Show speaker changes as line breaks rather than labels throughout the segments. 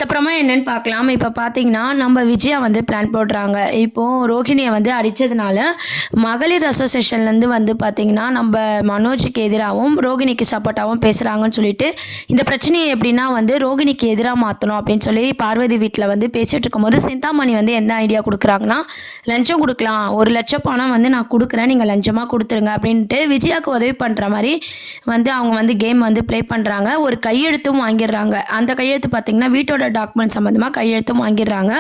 அதுக்கப்புறமா என்னன்னு பார்க்கலாம். இப்போ பார்த்தீங்கன்னா, நம்ம விஜயா வந்து பிளான் போடுறாங்க. இப்போ ரோகிணிய வந்து அடிச்சதுனால, மகளிர் அசோசியேஷன்லேருந்து வந்து பார்த்தீங்கன்னா, நம்ப மனோஜுக்கு எதிராவும், ரோகிணிக்கு சப்போர்ட்டாவும் பேசுறாங்கன்னு சொல்லிட்டு, இந்த பிரச்சனைய எப்படின்னா வந்து ரோகிணிக்கு எதிரா மாத்தணும் அப்படின்னு சொல்லி பார்வதி வீட்ல வந்து பேசிட்டு இருக்கும்போது, சிந்தாமணி வந்து என்ன ஐடியா குடுக்குறாங்கன்னா, லஞ்சம் குடுக்கலாம். 1,00,000 பணம் வந்து நான் குடுக்குறேன். நீங்க லஞ்சமா குடுத்துருங்க அப்படின்ட்டு விஜயாக்கு உதவி பண்ற மாரி வந்து அவங்க வந்து கேம் வந்து ப்ளே பண்றாங்க. ஒரு கையெழுத்தும் வாங்கிடுறாங்க. அந்த கையெழுத்து பார்த்தீங்கன்னா, வீட்டோட டாக்குமெண்ட் சம்மந்தமா கையெழுத்தும் வாங்கிடுறாங்க.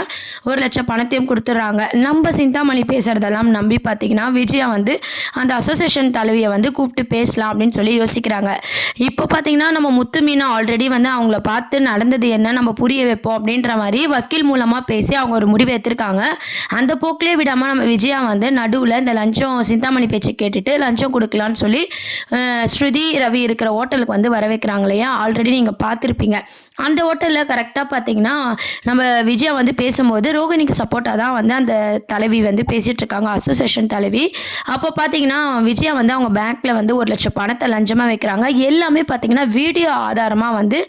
1,00,000 பணத்தையும் குடுத்துடுறாங்க. நம்ம சிந்தாமணி பேசுறதெல்லாம் நம்பி பார்த்தீங்கன்னா, விஜயா வந்து அந்த அசோசியேஷன் தலைவிய வந்து கூப்பிட்டு பேசலாம் அப்படின்னு சொல்லி யோசிக்கிறாங்க. இப்போ பார்த்தீங்கன்னா, நம்ம முத்து மீனா ஆல்ரெடி வந்து அவங்கள பார்த்து நடந்தது என்ன நம்ம புரிய வைப்போம் அப்படின்ற மாரி வக்கீல் மூலமா பேசி அவங்க ஒரு முடிவு எடுத்திருக்காங்க. அந்த போக்கிலே விடாம நம்ம விஜயா வந்து நடுவுல இந்த லஞ்சம் சிந்தாமணி பேச்ச கேட்டுட்டு லஞ்சம் குடுக்கலான்னு சொல்லி ஸ்ருதி, ரவி இருக்கிற ஹோட்டலுக்கு வந்து வர வைக்கிறாங்க இல்லையா? ஆல்ரெடி நீங்க பார்த்துருப்பீங்க. அந்த ஹோட்டல்ல கரெக்ட்டா பார்த்தீங்கன்னா, நம்ம விஜயா வந்து பேசும்போது ரோகிணிக்கு சப்போர்ட்டா தான் வந்து அந்த தலைவி வந்து பேசிட்டு இருக்காங்க. அசோசியேஷன் தலைவி. அப்போ பார்த்தீங்கன்னா, விஜயா வந்து அவங்க பேங்க்ல வந்து 1,00,000 பணத்த லஞ்சமா வைக்கிறாங்க. எல்லாமே பார்த்தீங்கன்னா, வீடியோ ஆதாரமா வந்து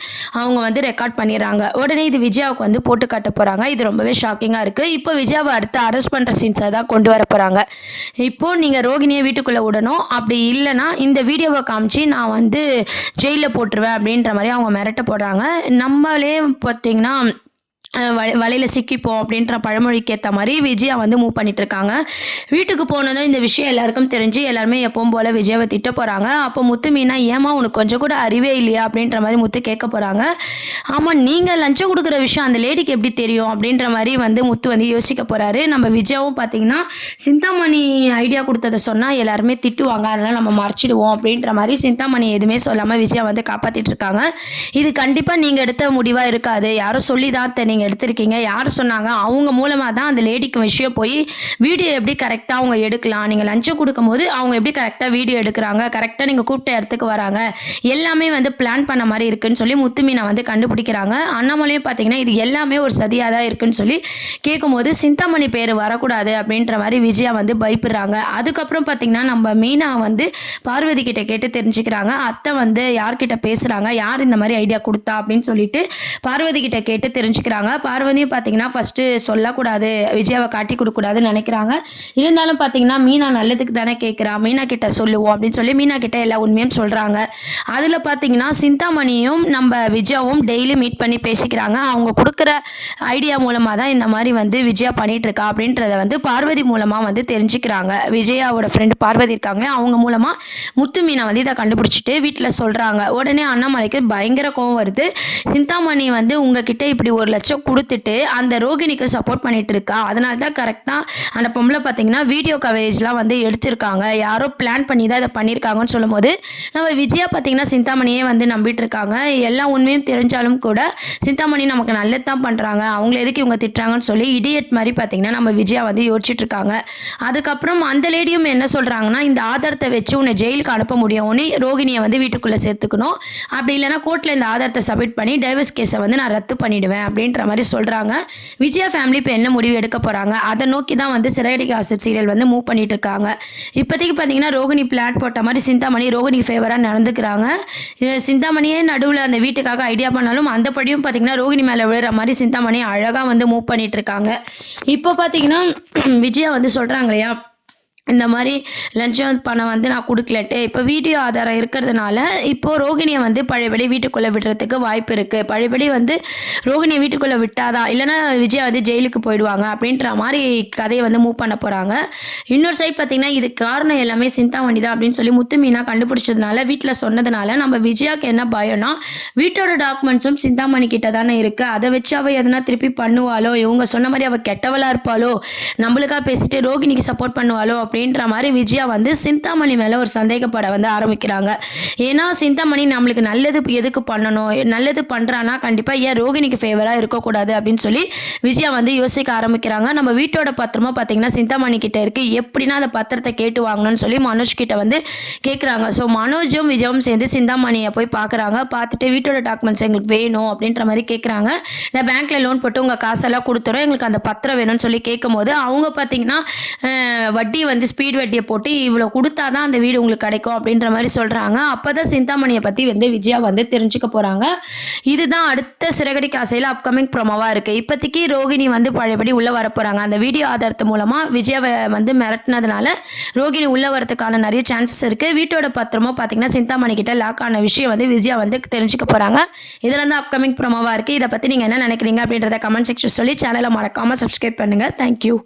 அவங்க வந்து ரெக்கார்ட் பண்ணிடுறாங்க. உடனே இது விஜயாவுக்கு வந்து போட்டு காட்ட போறாங்க. இது ரொம்பவே ஷாக்கிங்கா இருக்கு. இப்போ விஜயாவ அடுத்து அரெஸ்ட் பண்ற சீன்ஸ தான் கொண்டு வர போறாங்க. இப்போ நீங்க ரோகிணிய வீட்டுக்குள்ள விடணும். அப்படி இல்லன்னா, இந்த வீடியோவ காமிச்சு நான் வந்து ஜெயில்ல போட்டுருவேன் அப்படின்ற மாரி அவங்க மிரட்ட போடுறாங்க. நம்மளே பார்த்தீங்கன்னா வலையில சிக்கிப்போம் அப்படின்ற பழமொழிக்கு ஏற்ற மாதிரி விஜயா வந்து மூவ் பண்ணிட்டு இருக்காங்க. வீட்டுக்கு போனதும் இந்த விஷயம் எல்லாருக்கும் தெரிஞ்சு எல்லாருமே எப்பவும் போல விஜயாவை திட்ட போறாங்க. அப்போ முத்து மீனா ஏமா உனக்கு கொஞ்சம் கூட அறிவே இல்லையா அப்படின்ற மாதிரி முத்து கேட்க போறாங்க. ஆமா நீங்க லஞ்சம் கொடுக்குற விஷயம் அந்த லேடிக்கு எப்படி தெரியும் அப்படின்ற மாதிரி வந்து முத்து வந்து யோசிக்க போறாரு. நம்ம விஜயாவும் பார்த்தீங்கன்னா சிந்தாமணி ஐடியா கொடுத்ததை சொன்னா எல்லாருமே திட்டுவாங்க, அதனால நம்ம மறைச்சிடுவோம் அப்படின்ற மாதிரி சிந்தாமணி எதுவுமே சொல்லாம விஜயா வந்து காப்பாத்திட்டு இருக்காங்க. இது கண்டிப்பா நீங்க எடுத்த முடிவா இருக்காது. யாரும் சொல்லிதான் நீங்க எடுத்திருக்கீங்க. யார் சொன்னாங்க? அவங்க மூலமா தான் அந்த லேடிக்கு விஷயம் போய் வீடியோ எப்படி கரெக்டா அவங்க எடுக்கலாம். நீங்க லஞ்சம் கொடுக்கும்போது அவங்க எப்படி கரெக்டா வீடியோ எடுக்கிறாங்க, கரெக்டா நீங்க கூப்பிட்ட இடத்துக்கு வராங்க, எல்லாமே வந்து பிளான் பண்ண மாதிரி இருக்குன்னு சொல்லி முத்துமீனை வந்து கண்டுபிடிக்கிறாங்க. அண்ணாமலையும் பார்த்தீங்கன்னா இது எல்லாமே ஒரு சதியாக தான் இருக்குன்னு சொல்லி கேட்கும்போது சிந்தாமணி பேர் வரக்கூடாது அப்படின்ற மாதிரி விஜயா வந்து பயப்படுறாங்க. அதுக்கப்புறம் பார்த்தீங்கன்னா நம்ம மீனா வந்து பார்வதி கிட்ட கேட்டு தெரிஞ்சுக்கிறாங்க. அத்தை வந்து யார்கிட்ட பேசுறாங்க, யார் இந்த மாதிரி ஐடியா கொடுத்தா அப்படின்னு சொல்லிட்டு பார்வதி கிட்ட கேட்டு தெரிஞ்சுக்கிறாங்க. பார்வதியும் பார்த்தீங்கன்னா ஃபஸ்ட்டு சொல்லக்கூடாது, விஜயாவை காட்டி கொடுக்கக்கூடாதுன்னு நினைக்கிறாங்க. இருந்தாலும் பார்த்தீங்கன்னா மீனா நல்லதுக்கு தானே கேட்குறா, மீனா கிட்ட சொல்லுவோம் அப்படின்னு சொல்லி மீனா கிட்ட எல்லா உண்மையும் சொல்கிறாங்க. அதில் பார்த்தீங்கன்னா சிந்தாமணியும் நம்ம விஜயாவும் டெய்லி மீட் பண்ணி பேசிக்கிறாங்க. அவங்க கொடுக்குற ஐடியா மூலமாக தான் இந்த மாதிரி வந்து விஜயா பண்ணிட்டு இருக்கா அப்படின்றத வந்து பார்வதி மூலமாக வந்து தெரிஞ்சுக்கிறாங்க. விஜயாவோட ஃப்ரெண்டு பார்வதி இருக்காங்க, அவங்க மூலமாக முத்து மீனா வந்து இதை கண்டுபிடிச்சிட்டு வீட்டில் சொல்கிறாங்க. உடனே அண்ணாமலைக்கு பயங்கர கோவம் வருது. சிந்தாமணி வந்து உங்ககிட்ட இப்படி 1,00,000 கொடுத்துட்டு அந்த ரோகிணிக்கு சப்போர்ட் பண்ணிட்டு இருக்கா, அதனால தான் கரெக்டாக அந்த பொம்பளை பார்த்தீங்கன்னா வீடியோ கவரேஜ்லாம் வந்து எடுத்திருக்காங்க, யாரோ பிளான் பண்ணி தான் இதை பண்ணியிருக்காங்கன்னு சொல்லும்போது நம்ம விஜயா பார்த்தீங்கன்னா சிந்தாமணியே வந்து நம்பிட்டு இருக்காங்க. எல்லா உண்மையும் தெரிஞ்சாலும் கூட சிந்தாமணி நமக்கு நல்லது தான் பண்ணுறாங்க, அவங்கள எதுக்கு இவங்க திட்டுறாங்கன்னு சொல்லி இடியட் மாதிரி பார்த்தீங்கன்னா நம்ம விஜயா வந்து யோசிச்சுட்டு இருக்காங்க. அதுக்கப்புறம் அந்த லேடியும் என்ன சொல்கிறாங்கன்னா இந்த ஆதாரத்தை வச்சு உன்னை ஜெயிலுக்கு அனுப்ப முடியும், உன்னை ரோகிணியை வந்து வீட்டுக்குள்ளே சேர்த்துக்கணும், அப்படி இல்லைனா கோர்ட்டில் இந்த ஆதாரத்தை சப்மிட் பண்ணி டைவர்ஸ் கேஸை வந்து நான் ரத்து பண்ணிடுவேன் அப்படின்ற மாதிரி சொல்கிறாங்க. விஜயா ஃபேமிலி இப்போ என்ன முடிவு எடுக்க போகிறாங்க அதை நோக்கி தான் வந்து சிறையடிக்க ஆசை சீரியல் வந்து மூவ் பண்ணிட்டு இருக்காங்க. இப்போதைக்கு பார்த்தீங்கன்னா ரோகிணி பிளான் போட்ட மாதிரி சிந்தாமணி ரோகிணிக்கு ஃபேவராக நடந்துக்கிறாங்க. சிந்தாமணியே நடுவில் அந்த வீட்டுக்காக ஐடியா பண்ணாலும் அந்த படியும் பார்த்தீங்கன்னா ரோகிணி மேலே விழுற மாதிரி சிந்தாமணி அழகாக வந்து மூவ் பண்ணிட்டு இருக்காங்க. இப்போ பார்த்தீங்கன்னா விஜயா வந்து சொல்கிறாங்க இல்லையா இந்த மாதிரி லஞ்சம் பணம் வந்து நான் கொடுக்கலட்டு, இப்போ வீடியோ ஆதாரம் இருக்கிறதுனால இப்போது ரோகிணியை வந்து பழையபடி வீட்டுக்குள்ளே விடுறதுக்கு வாய்ப்பு இருக்குது. பழையபடி வந்து ரோகிணியை வீட்டுக்குள்ளே விட்டாதான், இல்லைனா விஜயா வந்து ஜெயிலுக்கு போயிடுவாங்க அப்படின்ற மாதிரி கதையை வந்து மூவ் பண்ண போகிறாங்க. இன்னொரு சைட் பார்த்திங்கன்னா இது காரணம் எல்லாமே சிந்தாமணி தான் அப்படின்னு சொல்லி முத்து மீனா கண்டுபிடிச்சதுனால வீட்டில் சொன்னதுனால நம்ம விஜயாவுக்கு என்ன பயம்னா வீட்டோட டாக்குமெண்ட்ஸும் சிந்தாமணி கிட்ட தானே இருக்குது, அதை வச்சு அவள் எதனா திருப்பி பண்ணுவாளோ, இவங்க சொன்ன மாதிரி அவள் கெட்டவளாக இருப்பாளோ, நம்மளுக்காக பேசிட்டு ரோகிணிக்கு சப்போர்ட் பண்ணுவாளோ அப்படின்ற மாதிரி விஜயா வந்து சிந்தாமணி மேலே ஒரு சந்தேகப்பட வந்து ஆரம்பிக்கிறாங்க. ஏன்னா சிந்தாமணி நம்மளுக்கு நல்லது எதுக்கு பண்ணணும், நல்லது பண்ணுறான்னா கண்டிப்பாக ஏன் ரோகிணிக்கு ஃபேவராக இருக்கக்கூடாது அப்படின்னு சொல்லி விஜயா வந்து யோசிக்க ஆரம்பிக்கிறாங்க. நம்ம வீட்டோட பத்திரமா பார்த்தீங்கன்னா சிந்தாமணி கிட்ட இருக்குது, எப்படின்னா அந்த பத்திரத்தை கேட்டு வாங்கணும்னு சொல்லி மனோஜ் கிட்ட வந்து கேட்குறாங்க. ஸோ மனோஜும் விஜயாவும் சேர்ந்து சிந்தாமணியை போய் பார்க்குறாங்க. பார்த்துட்டு வீட்டோட டாக்குமெண்ட்ஸ் எங்களுக்கு வேணும் அப்படின்ற மாதிரி கேட்குறாங்க. நான் பேங்க்கில் லோன் போட்டு உங்கள் காசெல்லாம் கொடுத்துறோம், எங்களுக்கு அந்த பத்திரம் வேணும்னு சொல்லி கேட்கும் போது அவங்க பார்த்தீங்கன்னா வட்டி வந்து வந்து ஸ்பீட் வெட்டியை போட்டு இவ்வளோ கொடுத்தா தான் அந்த வீடு உங்களுக்கு கிடைக்கும் அப்படின்ற மாதிரி சொல்கிறாங்க. அப்போ தான் சிந்தாமணியை பற்றி வந்து விஜயா வந்து தெரிஞ்சுக்க போகிறாங்க. இதுதான் அடுத்த சிறகடிக்க ஆசையில் அப்கமிங் ப்ரோமோவாக இருக்குது. இப்போதைக்கு ரோகிணி வந்து பழையபடி உள்ளே வர போகிறாங்க. அந்த வீடியோ ஆதாரத்து மூலமாக விஜயாவை வந்து மிரட்டினதுனால ரோகிணி உள்ளே வரதுக்கான நிறைய சான்சஸ் இருக்குது. வீட்டோட பத்திரமோ பார்த்தீங்கன்னா சிந்தாமணி கிட்ட லாக் ஆன விஷயம் வந்து விஜயா வந்து தெரிஞ்சுக்க போகிறாங்க. இதெல்லாம் தான் அப்கமிங் ப்ரோமோவாக இருக்குது. இதை பற்றி நீங்கள் என்ன நினைக்கிறீங்க அப்படின்றத கமெண்ட் செக்ஷன் சொல்லி சேனலை மறக்காமல் சப்ஸ்கிரைப் பண்ணுங்கள். தேங்க்யூ.